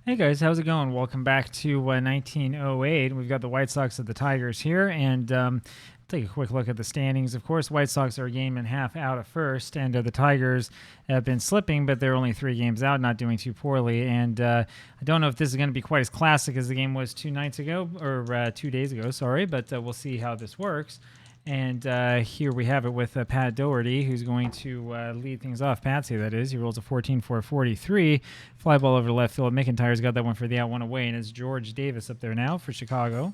Hey guys, how's it going? Welcome back to 1908. We've got the White Sox at the Tigers here, and take a quick look at the standings. Of course, White Sox are a game and a half out of first, and the Tigers have been slipping, but they're only 3 games out, not doing too poorly. And I don't know if this is going to be quite as classic as the game was 2 nights ago, or 2 days ago, sorry, but we'll see how this works. And here we have it with Pat Doherty, who's going to lead things off. Patsy, that is. He rolls a 14 for 43. Fly ball over to left field. McIntyre's got that one for the out, one away. And it's George Davis up there now for Chicago.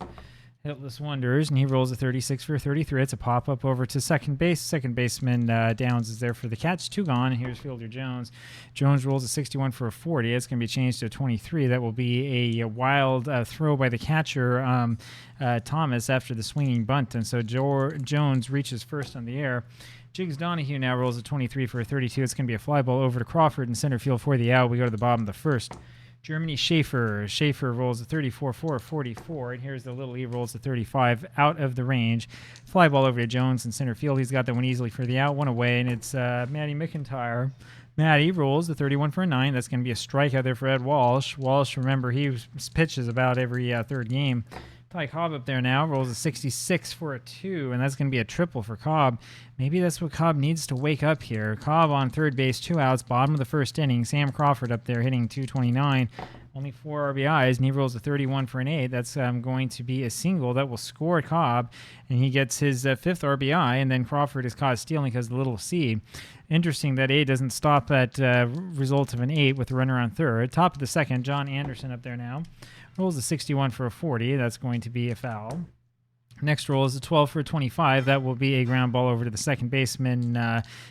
Hitless Wonders, and he rolls a 36 for 33. It's a pop-up over to second base. Second baseman Downs is there for the catch. 2 gone, and here's Fielder Jones. Jones rolls a 61 for a 40. It's going to be changed to a 23. That will be a wild throw by the catcher, Thomas, after the swinging bunt. And so Jones reaches first on the air. Jiggs Donahue now rolls a 23 for a 32. It's going to be a fly ball over to Crawford in center field for the out. We go to the bottom of the first. Germany Schaefer rolls a 34 for a 44, and here's the little E rolls a 35 out of the range. Fly ball over to Jones in center field. He's got that one easily for the out, one away, and it's Matty McIntyre. Matty rolls the 31 for a 9. That's going to be a strikeout there for Ed Walsh. Walsh, remember, he pitches about every third game. Ty Cobb up there now, rolls a 66 for a 2, and that's going to be a triple for Cobb. Maybe that's what Cobb needs to wake up here. Cobb on third base, 2 outs, bottom of the first inning. Sam Crawford up there hitting 229, only 4 RBIs, and he rolls a 31 for an 8. That's going to be a single that will score Cobb, and he gets his 5th RBI, and then Crawford is caught stealing because of the little C. Interesting that 8 doesn't stop at result of an 8 with the runner on third. Top of the second, John Anderson up there now. Rolls a 61 for a 40. That's going to be a foul. Next roll is a 12 for a 25. That will be a ground ball over to the second baseman.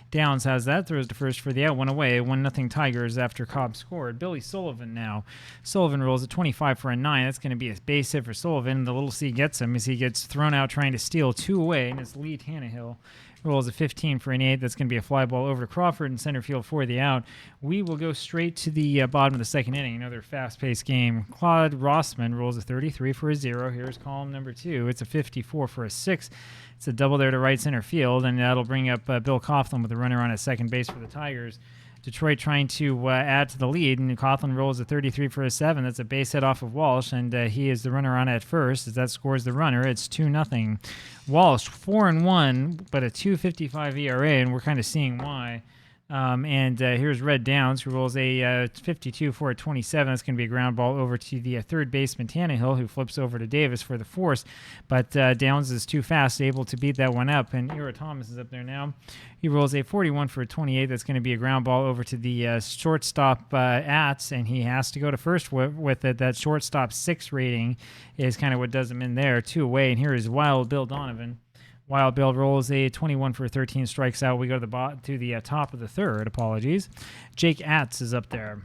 Downs has that. Throws to first for the out. 1 away. 1-0 Tigers after Cobb scored. Billy Sullivan now. Sullivan rolls a 25 for a 9. That's going to be a base hit for Sullivan. The little C gets him as he gets thrown out trying to steal 2 away. And it's Lee Tannehill. Rolls a 15 for an 8. That's going to be a fly ball over to Crawford in center field for the out. We will go straight to the bottom of the second inning. Another fast-paced game. Claude Rossman rolls a 33 for a 0. Here's column number 2. It's a 54 for a 6. It's a double there to right center field, and that'll bring up Bill Coughlin with the runner on at second base for the Tigers. Detroit trying to add to the lead, and Coughlin rolls a 33 for a 7. That's a base hit off of Walsh, and he is the runner on at first as that scores the runner. It's 2-0. Walsh 4-1, but a 2.55 ERA, and we're kind of seeing why. Here's Red Downs, who rolls a 52 for a 27. That's going to be a ground ball over to the third baseman, Tannehill, who flips over to Davis for the force. But Downs is too fast, able to beat that one up. And Ira Thomas is up there now. He rolls a 41 for a 28. That's going to be a ground ball over to the shortstop, Atz, and he has to go to first with it. That shortstop 6 rating is kind of what does him in there. 2 away, and here is Wild Bill Donovan. Wild Bill rolls a 21 for 13, strikes out. We go to the top of the third. Apologies. Jake Atz is up there.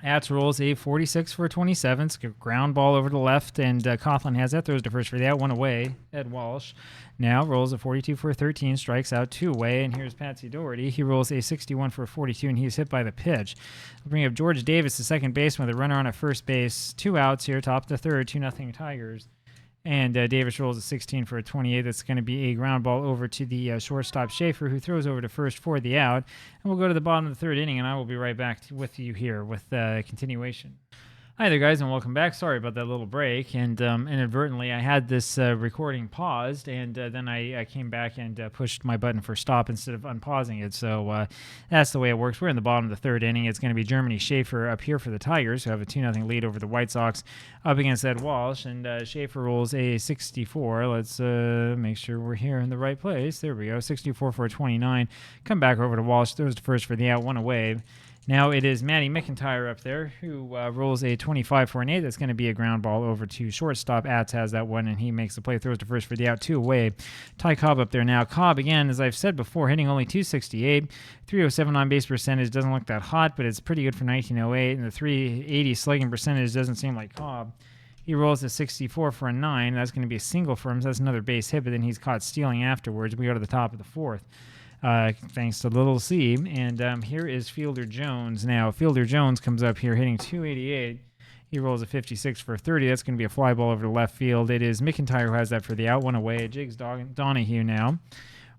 Atz rolls a 46 for 27. It's a ground ball over to the left, and Coughlin has that. Throws to first for the out, 1 away. Ed Walsh now rolls a 42 for 13, strikes out, 2 away. And here's Patsy Doherty. He rolls a 61 for 42, and he's hit by the pitch. We'll bring up George Davis, the second baseman, with a runner on at first base. 2 outs here, top of the third, 2-0 Tigers. And Davis rolls a 16 for a 28. That's going to be a ground ball over to the shortstop Schaefer, who throws over to first for the out. And we'll go to the bottom of the third inning, and I will be right back with you here with continuation. Hi there, guys, and welcome back. Sorry about that little break, and inadvertently I had this recording paused, and then I came back and pushed my button for stop instead of unpausing it, so that's the way it works. We're in the bottom of the third inning. It's going to be Germany Schaefer up here for the Tigers, who have a 2-0 lead over the White Sox up against Ed Walsh, and Schaefer rolls a 64. Let's make sure we're here in the right place. There we go, 64 for a 29. Come back over to Walsh, throws to first for the out, 1 away. Now it is Matty McIntyre up there who rolls a 25 for an 8. That's going to be a ground ball over to shortstop. Atz has that one, and he makes the play, throws to first for the out, 2 away. Ty Cobb up there now. Cobb, again, as I've said before, hitting only 268. 307 on-base percentage doesn't look that hot, but it's pretty good for 1908, and the 380 slugging percentage doesn't seem like Cobb. He rolls a 64 for a 9. That's going to be a single for him, so that's another base hit, but then he's caught stealing afterwards. We go to the top of the fourth. Thanks to Little C. And here is Fielder Jones. Now, Fielder Jones comes up here hitting 288. He rolls a 56 for 30. That's going to be a fly ball over to left field. It is McIntyre who has that for the out, 1 away. Jiggs Donahue now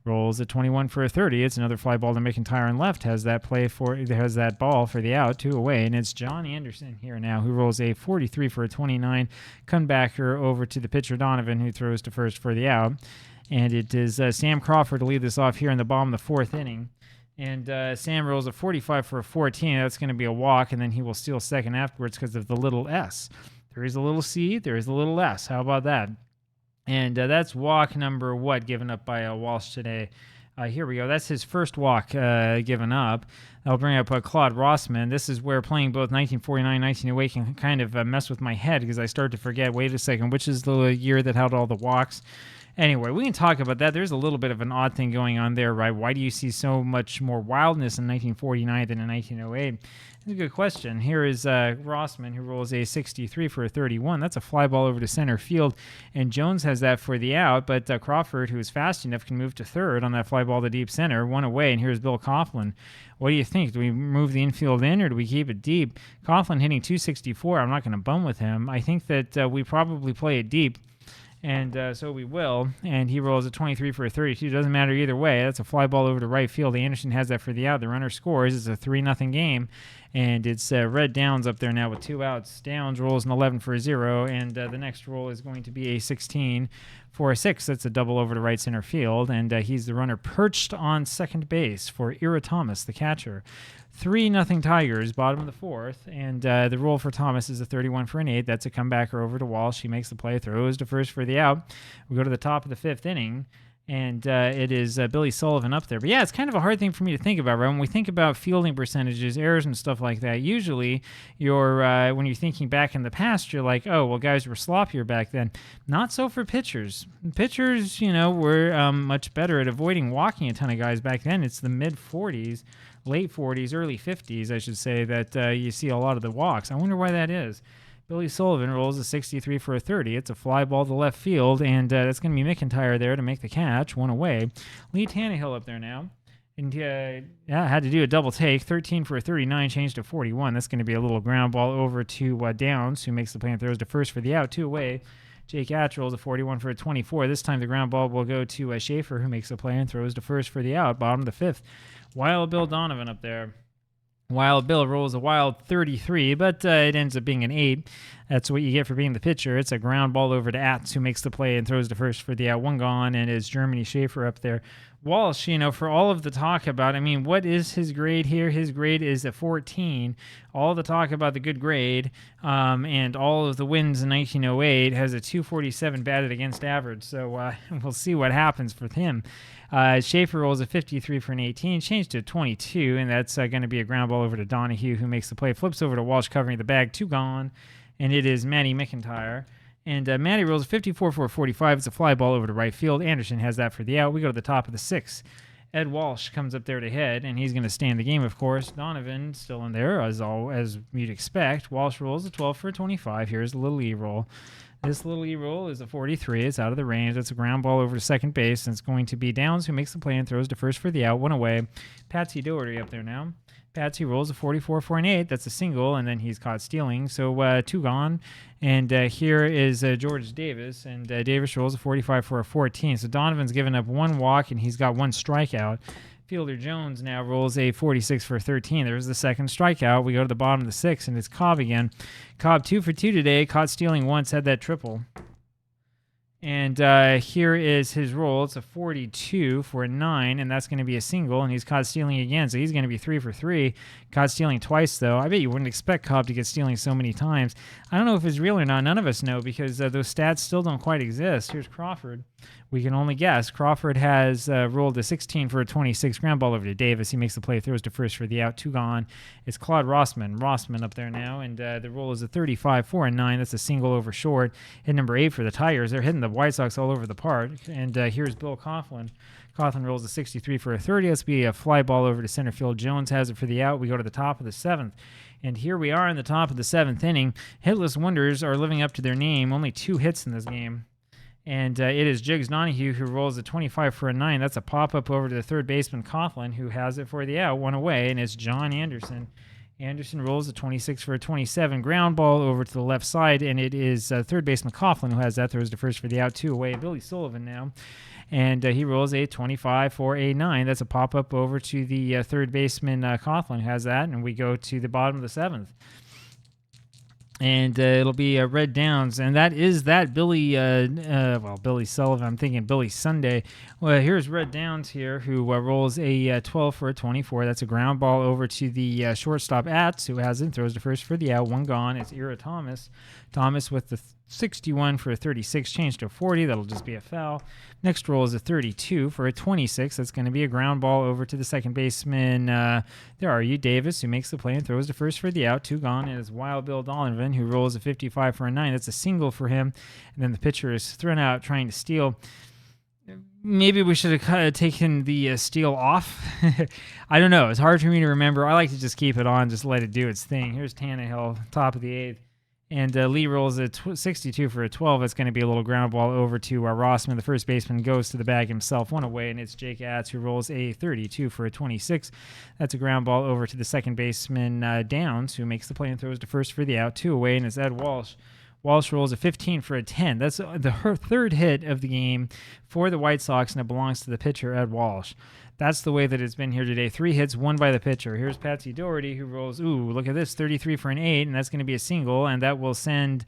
rolls a 21 for a 30. It's another fly ball to McIntyre on left. Has that ball for the out, 2 away, and it's John Anderson here now who rolls a 43 for a 29. Comebacker over to the pitcher Donovan, who throws to first for the out, and it is Sam Crawford to lead this off here in the bottom of the 4th inning. And Sam rolls a 45 for a 14. That's going to be a walk, and then he will steal second afterwards because of the little S. There is a little C, there is a little S. How about that? And that's walk number given up by Walsh today. Here we go. That's his first walk given up. I'll bring up Claude Rossman. This is where playing both 1949 and 1908 can kind of mess with my head because I start to forget, wait a second, which is the year that had all the walks? Anyway, we can talk about that. There's a little bit of an odd thing going on there, right? Why do you see so much more wildness in 1949 than in 1908? That's a good question. Here is Rossman, who rolls a 63 for a 31. That's a fly ball over to center field, and Jones has that for the out, but Crawford, who is fast enough, can move to third on that fly ball to deep center, 1 away, and here's Bill Coughlin. What do you think? Do we move the infield in, or do we keep it deep? Coughlin hitting 264. I'm not going to bum with him. I think that we probably play it deep. And so we will, and he rolls a 23 for a 32. Doesn't matter either way. That's a fly ball over to right field. Anderson has that for the out. The runner scores. It's a 3-0 game, and it's Red Downs up there now with 2 outs. Downs rolls an 11 for a 0, and the next roll is going to be a 16 for a 6. That's a double over to right center field, and he's the runner perched on second base for Ira Thomas, the catcher. 3-0 Tigers, bottom of the 4th, and the roll for Thomas is a 31 for an 8. That's a comebacker over to Walsh. He makes the play, throws to first for the out. We go to the top of the 5th inning, and it is Billy Sullivan up there. But yeah, it's kind of a hard thing for me to think about, right? When we think about fielding percentages, errors, and stuff like that, usually when you're thinking back in the past, you're like, oh, well, guys were sloppier back then. Not so for pitchers. Pitchers, were much better at avoiding walking a ton of guys back then. It's the mid-40s. Late 40s, early 50s, I should say, that you see a lot of the walks. I wonder why that is. Billy Sullivan rolls a 63 for a 30. It's a fly ball to left field, and that's going to be McIntyre there to make the catch, 1 away. Lee Tannehill up there now. And had to do a double take. 13 for a 39, changed to 41. That's going to be a little ground ball over to Downs, who makes the play and throws to first for the out, 2 away. Jake Atch rolls a 41 for a 24. This time the ground ball will go to Schaefer, who makes the play and throws to first for the out, bottom of the 5th. Wild Bill Donovan up there. Wild Bill rolls a wild 33, but it ends up being an 8. That's what you get for being the pitcher. It's a ground ball over to Atz, who makes the play and throws to first for the out. 1 gone, and it's Germany Schaefer up there. Walsh, for all of the talk about, what is his grade here? His grade is a 14. All the talk about the good grade and all of the wins in 1908 has a 247 batted against average. So we'll see what happens with him. Schaefer rolls a 53 for an 18, changed to 22, and that's going to be a ground ball over to Donahue, who makes the play, flips over to Walsh covering the bag, 2 gone, and it is Matty McIntyre. And Matty rolls a 54 for a 45. It's a fly ball over to right field. Anderson has that for the out. We go to the top of the 6th. Ed Walsh comes up there to head, and he's going to stay in the game, of course. Donovan still in there, as you'd expect. Walsh rolls a 12 for a 25. Here's the little E-roll. This little E-roll is a 43. It's out of the range. It's a ground ball over to second base, and it's going to be Downs, who makes the play and throws to first for the out, 1 away. Patsy Doherty up there now. Patsy rolls a 44 for an 8. That's a single, and then he's caught stealing. So 2 gone. And here is George Davis, and Davis rolls a 45 for a 14. So Donovan's given up 1 walk, and he's got 1 strikeout. Fielder Jones now rolls a 46 for 13. There's the second strikeout. We go to the bottom of the 6th, and it's Cobb again. Cobb 2 for 2 today. Caught stealing once, had that triple. And here is his roll. It's a 42 for a 9, and that's going to be a single, and he's caught stealing again, so he's going to be 3 for 3. Caught stealing twice, though. I bet you wouldn't expect Cobb to get stealing so many times. I don't know if it's real or not. None of us know because those stats still don't quite exist. Here's Crawford. We can only guess. Crawford has rolled a 16 for a 26. Ground ball over to Davis. He makes the play, throws to first for the out. 2 gone. It's Claude Rossman. Rossman up there now, and the roll is a 35 for a 9. That's a single over short. Hit number 8 for the Tigers. They're hitting the White Sox all over the park. And here's Bill Coughlin. Coughlin rolls a 63 for a 30. Let's be a fly ball over to center field. Jones has it for the out. We go to the top of the 7th. And here we are in the top of the 7th inning. Hitless wonders are living up to their name. Only 2 hits in this game. And it is Jiggs Donahue who rolls a 25 for a 9. That's a pop-up over to the third baseman, Coughlin, who has it for the out, 1 away, and it's John Anderson. Anderson rolls a 26 for a 27. Ground ball over to the left side, and it is third baseman Coughlin who has that, throws to first for the out, 2 away. Billy Sullivan now. and he rolls a 25 for a 9. That's a pop-up over to the third baseman. Coughlin has that, and we go to the bottom of the 7th. And it'll be Red Downs, and that is that Billy, Billy Sullivan. I'm thinking Billy Sunday. Well, here's Red Downs here, who rolls a 12 for a 24. That's a ground ball over to the shortstop Atz, who has it, throws to first for the out, one gone. It's Ira Thomas. Thomas with the 61 for a 36, changed to a 40. That'll just be a foul. Next roll is a 32 for a 26. That's going to be a ground ball over to the second baseman. There are you, Davis, who makes the play and throws to first for the out. Two gone. And it's Wild Bill Donovan, who rolls a 55 for a 9. That's a single for him. And then the pitcher is thrown out trying to steal. Maybe we should have taken the steal off. I don't know. It's hard for me to remember. I like to just keep it on, just let it do its thing. Here's Tannehill, top of the 8th. And Lee rolls a 62 for a 12. That's going to be a little ground ball over to Rossman. The first baseman goes to the bag himself, one away, and it's Jake Atz, who rolls a 32 for a 26. That's a ground ball over to the second baseman, Downs, who makes the play and throws to first for the out, two away, and it's Ed Walsh. Walsh rolls a 15 for a 10. That's the third hit of the game for the White Sox, and it belongs to the pitcher, Ed Walsh. That's the way that it's been here today. 3 hits, 1 by the pitcher. Here's Patsy Doherty, who rolls, look at this, 33 for an 8, and that's going to be a single, and that will send,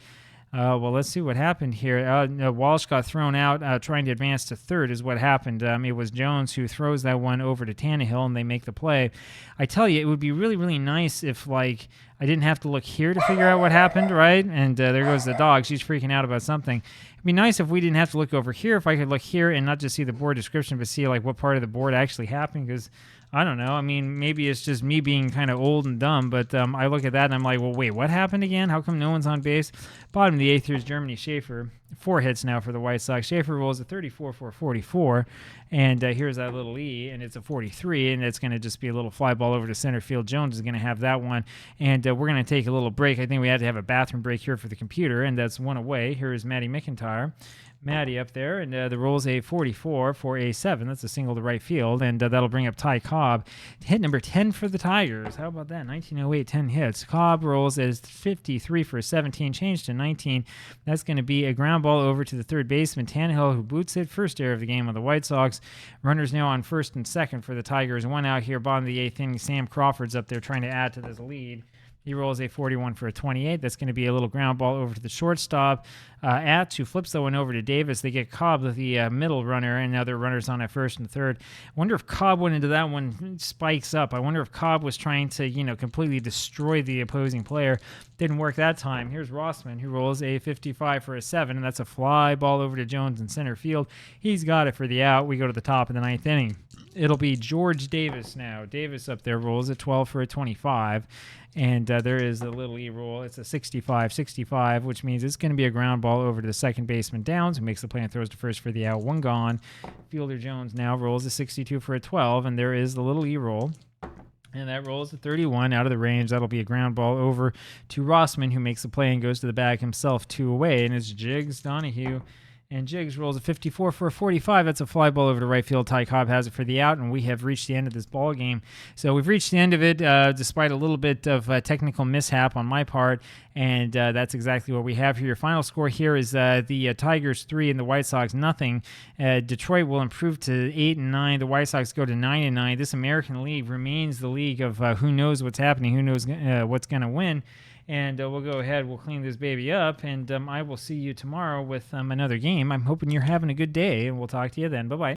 let's see what happened here. Walsh got thrown out trying to advance to third is what happened. It was Jones who throws that one over to Tannehill, and they make the play. I tell you, it would be really, really nice if, I didn't have to look here to figure out what happened, right? And there goes the dog. She's freaking out about something. It'd be nice if we didn't have to look over here, if I could look here and not just see the board description, but see what part of the board actually happened, because I don't know. I mean, maybe it's just me being kind of old and dumb, but I look at that and I'm like, well, wait, what happened again? How come no one's on base? Bottom of the 8th, here's Germany Schaefer. 4 hits now for the White Sox. Schaefer rolls a 34 for a 44, and here's that little E, and it's a 43, and it's going to just be a little fly ball over to center field. Jones is going to have that one, and we're going to take a little break. I think we had to have a bathroom break here for the computer, and that's one away. Here is Matty McIntyre. Matty up there, and the roll's a 44 for a 7. That's a single to right field, and that'll bring up Ty Cobb. Hit number 10 for the Tigers. How about that? 1908, 10 hits. Cobb rolls as 53 for a 17, changed to 19. That's going to be a ground ball over to the third baseman, Tannehill, who boots it. First error of the game on the White Sox. Runners now on first and second for the Tigers. One out here, bottom of the 8th inning. Sam Crawford's up there trying to add to this lead. He rolls a 41 for a 28. That's going to be a little ground ball over to the shortstop. Atz, who flips that one over to Davis. They get Cobb, the middle runner, and now they're runners on at first and third. I wonder if Cobb went into that one, spikes up. I wonder if Cobb was trying to, completely destroy the opposing player. Didn't work that time. Here's Rossman, who rolls a 55 for a 7, and that's a fly ball over to Jones in center field. He's got it for the out. We go to the top of the 9th inning. It'll be George Davis now. Davis up there rolls a 12 for a 25. And there is a little E roll. It's a 65-65, which means it's going to be a ground ball over to the second baseman Downs, who makes the play and throws to first for the out. One gone. Fielder Jones now rolls a 62 for a 12, and there is the little E roll. And that rolls a 31 out of the range. That'll be a ground ball over to Rossman, who makes the play and goes to the bag himself, 2 away. And it's Jiggs Donahue. And Jiggs rolls a 54 for a 45. That's a fly ball over to right field. Ty Cobb has it for the out, and we have reached the end of this ball game. So we've reached the end of it, despite a little bit of technical mishap on my part, and that's exactly what we have here. Your final score here is the Tigers 3 and the White Sox nothing. Detroit will improve to 8-9. The White Sox go to 9-9. This American League remains the league of who knows what's happening, who knows what's going to win. And we'll go ahead, we'll clean this baby up, and I will see you tomorrow with another game. I'm hoping you're having a good day, and we'll talk to you then. Bye-bye.